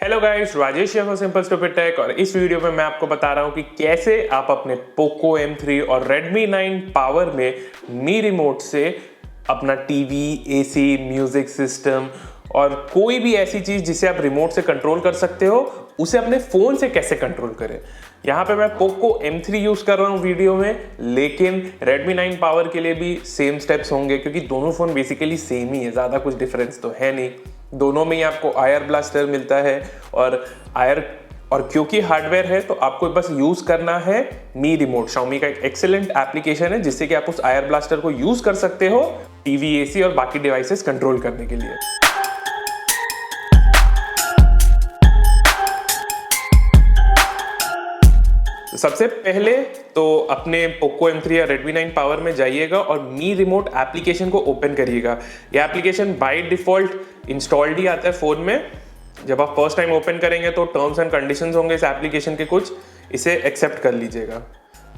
Hello guys, Rajesh यहाँ simple stupid take. और इस वीडियो में मैं आपको बता रहा हूँ कि कैसे आप अपने पोको M3 और Redmi 9 पावर में मी रिमोट से अपना टीवी, एसी, म्यूजिक सिस्टम और कोई भी ऐसी चीज जिसे आप रिमोट से कंट्रोल कर सकते हो उसे अपने फोन से कैसे कंट्रोल करें। यहाँ पे मैं पोको M3 यूज कर रहा हूँ वीडियो में, लेकिन Redmi 9 पावर के लिए भी सेम स्टेप्स होंगे क्योंकि दोनों फोन बेसिकली सेम ही है, ज्यादा कुछ डिफरेंस तो है नहीं। दोनों में ही आपको आयर ब्लास्टर मिलता है और क्योंकि हार्डवेयर है तो आपको बस यूज करना है मी रिमोट। Xiaomi का एक एक्सीलेंट एप्लीकेशन है जिससे कि आप उस आयर ब्लास्टर को यूज कर सकते हो टीवी, एसी और बाकी डिवाइसेस कंट्रोल करने के लिए। तो सबसे पहले तो अपने पोको M3 या Redmi 9 पावर में जाइएगा और मी रिमोट एप्लीकेशन को ओपन करिएगा। यह एप्लीकेशन बाय डिफॉल्ट इंस्टॉल्ड ही आता है फ़ोन में। जब आप फर्स्ट टाइम ओपन करेंगे तो टर्म्स एंड कंडीशंस होंगे इस एप्लीकेशन के कुछ, इसे एक्सेप्ट कर लीजिएगा।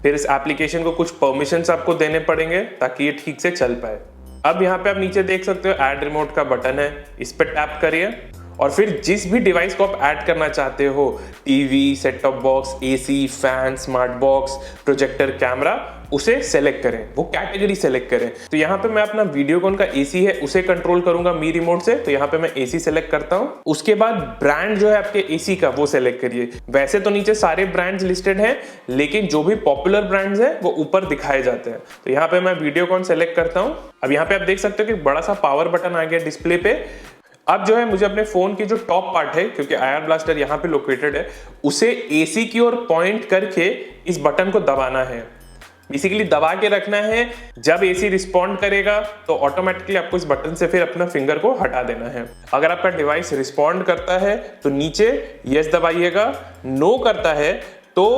फिर इस एप्लीकेशन को कुछ परमिशंस आपको देने पड़ेंगे ताकि ये ठीक से चल पाए। अब यहाँ पे आप नीचे देख सकते हो ऐड रिमोट का बटन है, इस पर टैप करिए और फिर जिस भी डिवाइस को आप ऐड करना चाहते हो, TV, set top box, AC, fan, smart box, projector, camera, उसे सेलेक्ट करें, वो कैटेगरी सेलेक्ट करें। तो यहाँ पे मैं अपना वीडियोकॉन का एसी है उसे कंट्रोल करूंगा मी रिमोट से, तो यहाँ पे मैं एसी सेलेक्ट करता हूँ। उसके बाद ब्रांड जो है आपके एसी का वो सेलेक्ट करिए। वैसे तो नीचे सारे ब्रांड्स लिस्टेड हैं, लेकिन जो भी पॉपुलर ब्रांड्स हैं वो ऊपर दिखाए जाते हैं। तो यहाँ पे मैं वीडियोकॉन सेलेक्ट करता हूँ। अब यहाँ पे आप देख सकते हो कि बड़ा सा पावर बटन आ गया डिस्प्ले पे। अब जो है मुझे अपने फोन की जो टॉप पार्ट है, क्योंकि आयर ब्लास्टर यहाँ पे लोकेटेड है, उसे एसी की ओर पॉइंट करके इस बटन को दबाना है। बेसिकली दबा के रखना है। जब एसी रिस्पॉन्ड करेगा तो ऑटोमेटिकली आपको इस बटन से फिर अपना फिंगर को हटा देना है। अगर आपका डिवाइस रिस्पॉन्ड करता है तो नीचे यस दबाइएगा, नो करता है तो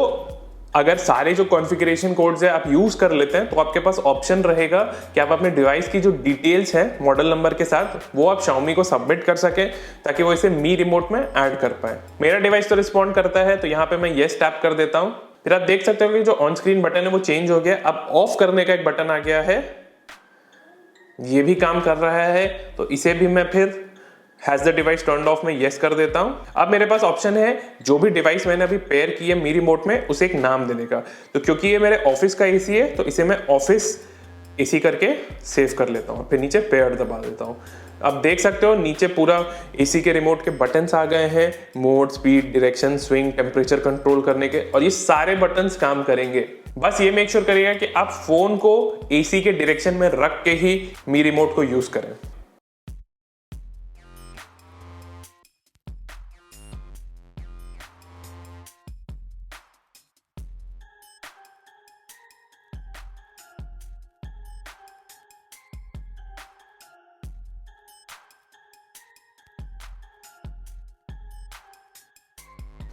अगर सारे जो कॉन्फ़िगरेशन कोड्स है आप यूज कर लेते हैं तो आपके पास ऑप्शन रहेगा कि आप अपने डिवाइस की जो डिटेल्स है मॉडल नंबर के साथ वो आप Xiaomi को सबमिट कर सके ताकि वो इसे मी रिमोट में ऐड कर पाए। मेरा डिवाइस तो रिस्पॉन्ड करता है तो यहाँ पे मैं यस टैप कर देता हूँ। फिर आप देख सकते हो कि जो ऑन स्क्रीन बटन है वो चेंज हो गया। अब ऑफ करने का एक बटन आ गया है, ये भी काम कर रहा है, तो इसे भी मैं फिर has the device turned of में यस कर देता हूं। अब मेरे पास ऑप्शन है जो भी डिवाइस मैंने अभी पेयर की है मी रिमोट में उसे एक नाम देने का। तो क्योंकि ये मेरे ऑफिस का एसी है तो इसे मैं ऑफिस एसी करके सेव कर लेता हूं। फिर नीचे पेयर दबा देता हूं। अब देख सकते हो नीचे पूरा एसी के रिमोट के बटन्स आ गए हैं, mode, speed, direction, swing, temperature control करने के, और ये सारे बटन्स काम करेंगे। बस ये मेक श्योर करिएगा कि आप फोन को एसी के डायरेक्शन में रख के ही मी रिमोट को यूज करें।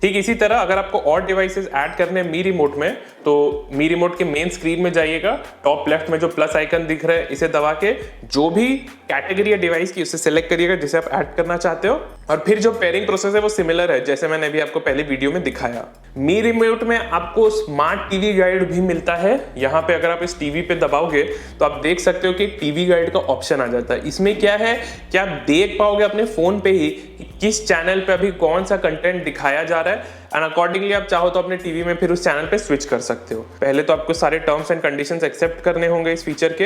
ठीक इसी तरह अगर आपको और डिवाइसेस ऐड करने हैं मी रिमोट में तो मी रिमोट के मेन स्क्रीन में जाइएगा, टॉप लेफ्ट में जो प्लस आइकन दिख रहा है इसे दबा के जो भी कैटेगरी है डिवाइस की उसे सिलेक्ट करिएगा जिसे आप ऐड करना चाहते हो। और फिर जो पेयरिंग प्रोसेस है वो सिमिलर है जैसे मैंने अभी आपको पहले वीडियो में दिखाया। मी रिमोट में आपको स्मार्ट टीवी गाइड भी मिलता है। यहाँ पे अगर आप इस टीवी पे दबाओगे तो आप देख सकते हो कि टीवी गाइड का ऑप्शन आ जाता है। इसमें क्या है कि आप देख पाओगे अपने फोन पे ही कि किस चैनल पे अभी कौन सा कंटेंट दिखाया जा रहा है एंड अकॉर्डिंगली आप चाहो तो अपने टीवी में फिर उस चैनल पे स्विच कर सकते हो। पहले तो आपको सारे टर्म्स एंड कंडीशंस एक्सेप्ट करने होंगे इस फीचर के।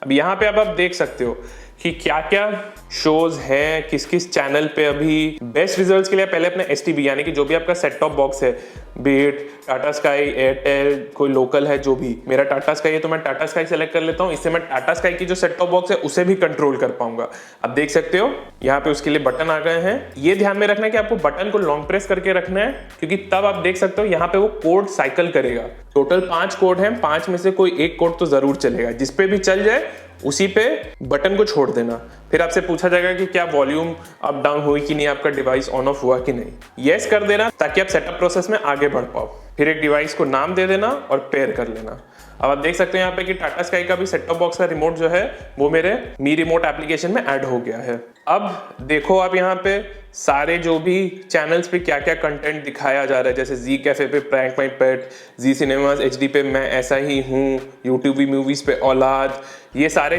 अब यहाँ पे अब आप देख सकते हो कि क्या क्या शोज हैं, किस किस चैनल पे अभी बेस्ट रिजल्ट्स के लिए पहले अपने STB यानी कि जो भी आपका सेट टॉप बॉक्स है, बीट, टाटा स्काई, एयरटेल, कोई लोकल है जो भी, मेरा टाटा स्काई है तो मैं टाटा स्काई सेलेक्ट कर लेता हूँ। इससे मैं टाटा स्काई की जो सेट टॉप बॉक्स है उसे भी कंट्रोल कर पाऊंगा। अब देख सकते हो यहाँ पे उसके लिए बटन आ गए हैं। ये ध्यान में रखना है कि आपको बटन को लॉन्ग प्रेस करके रखना है क्योंकि तब आप देख सकते हो यहाँ पे वो कोड साइकिल करेगा। टोटल 5 कोड हैं, 5 में से कोई एक कोड तो जरूर चलेगा, जिसपे भी चल जाए उसी पे बटन को छोड़ देना। फिर आपसे पूछा जाएगा कि क्या वॉल्यूम अप डाउन हुई कि नहीं, आपका डिवाइस ऑन ऑफ हुआ कि नहीं। यस कर देना ताकि आप सेटअप प्रोसेस में आगे बढ़ पाओ। फिर एक डिवाइस को नाम दे देना और पेयर कर लेना। अब आप देख सकते हैं यहाँ पे कि टाटा स्काई का भी सेट टॉप बॉक्स का रिमोट जो है वो मेरे मी रिमोट एप्लीकेशन में ऐड हो गया है। अब देखो आप यहाँ पे सारे जो भी चैनल्स पे क्या क्या कंटेंट दिखाया जा रहा है, जैसे जी कैफे पे प्रैंक माई पेट, जी सिनेमाज HD पे मैं ऐसा ही हूँ, यूट्यूब मूवीज पे औलाद, ये सारे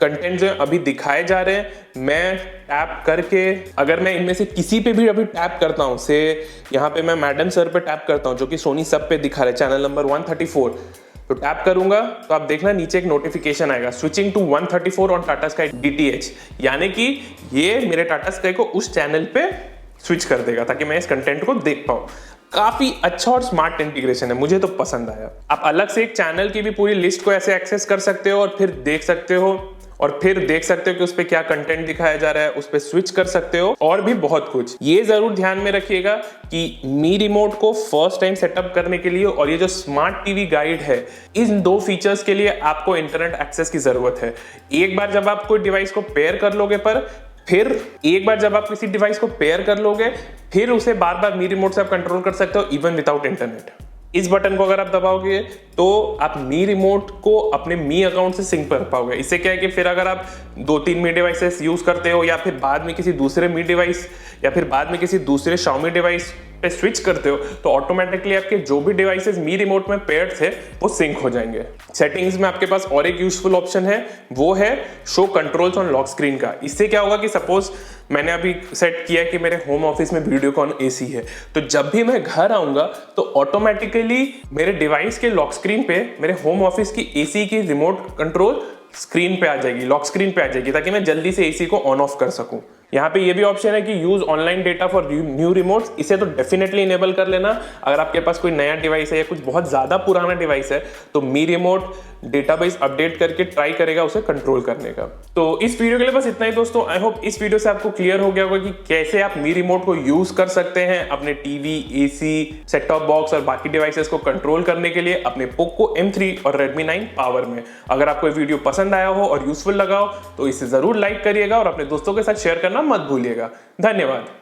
कंटेंट जो है अभी दिखाए जा रहे हैं, मैं टैप करके अगर मैं इनमें से किसी पे भी अभी टैप करता हूँ, से यहाँ पे मैं मैडम सर पे टैप करता हूँ जो कि सोनी सब पे दिखा रहे, चैनल नंबर 134, तो टैप करूंगा तो आप देखना नीचे एक नोटिफिकेशन आएगा, switching to 134 on Tata sky DTH, यानी कि ये मेरे टाटा स्काई को उस चैनल पे स्विच कर देगा ताकि मैं इस कंटेंट को देख पाऊं। काफी अच्छा और स्मार्ट इंटीग्रेशन है, मुझे तो पसंद आया। आप अलग से एक चैनल की भी पूरी लिस्ट को ऐसे एक्सेस कर सकते हो और फिर देख सकते हो कि उस पे क्या कंटेंट दिखाया जा रहा है, उस पे स्विच कर सकते हो और भी बहुत कुछ। ये जरूर ध्यान में रखिएगा कि मी रिमोट को फर्स्ट टाइम सेटअप करने के लिए और ये जो स्मार्ट टीवी गाइड है, इन 2 फीचर्स के लिए आपको इंटरनेट एक्सेस की जरूरत है। एक बार जब आप कोई डिवाइस को पेयर कर लोगे, फिर उसे बार बार मी रिमोट से आप कंट्रोल कर सकते हो इवन विदाउट इंटरनेट। इस बटन को अगर आप दबाओगे तो आप मी रिमोट को अपने मी अकाउंट से सिंक कर पाओगे। इससे क्या है कि फिर अगर आप 2-3 मी डिवाइसेस यूज करते हो या फिर बाद में किसी दूसरे मी डिवाइस या फिर बाद में किसी दूसरे Xiaomi डिवाइस पे स्विच करते हो तो ऑटोमेटिकली आपके जो भी डिवाइसेस मी रिमोट में पेयर्ड थे वो सिंक हो जाएंगे। सेटिंग्स में आपके पास और एक यूजफुल ऑप्शन है, वो है show controls on lock screen का। इससे क्या होगा कि सपोज मैंने अभी सेट किया कि मेरे होम ऑफिस में वीडियोकॉन AC है, तो जब भी मैं घर आऊंगा तो ऑटोमेटिकली मेरे डिवाइस के लॉक स्क्रीन पे मेरे होम ऑफिस की AC की रिमोट कंट्रोल स्क्रीन पे आ जाएगी, लॉक स्क्रीन पे आ जाएगी, ताकि मैं जल्दी से AC को ऑन ऑफ कर सकूं। यहाँ पे ये भी ऑप्शन है कि use online data for new remotes, इसे तो डेफिनेटली इनेबल कर लेना। अगर आपके पास कोई नया डिवाइस है या कुछ बहुत ज्यादा पुराना डिवाइस है तो मी रिमोट डेटाबेस अपडेट करके ट्राई करेगा उसे कंट्रोल करने का। तो इस वीडियो के लिए बस इतना ही दोस्तों। आई होप इस वीडियो से आपको क्लियर हो गया होगा कि कैसे आप मी रिमोट को यूज कर सकते हैं अपने TV, AC, set top box और बाकी डिवाइसेस को कंट्रोल करने के लिए अपने पोको M3 और Redmi 9 पावर में। अगर आपको ये वीडियो पसंद आया हो और यूजफुल लगा हो तो इसे जरूर लाइक करिएगा और अपने दोस्तों के साथ शेयर करना मत भूलिएगा। धन्यवाद।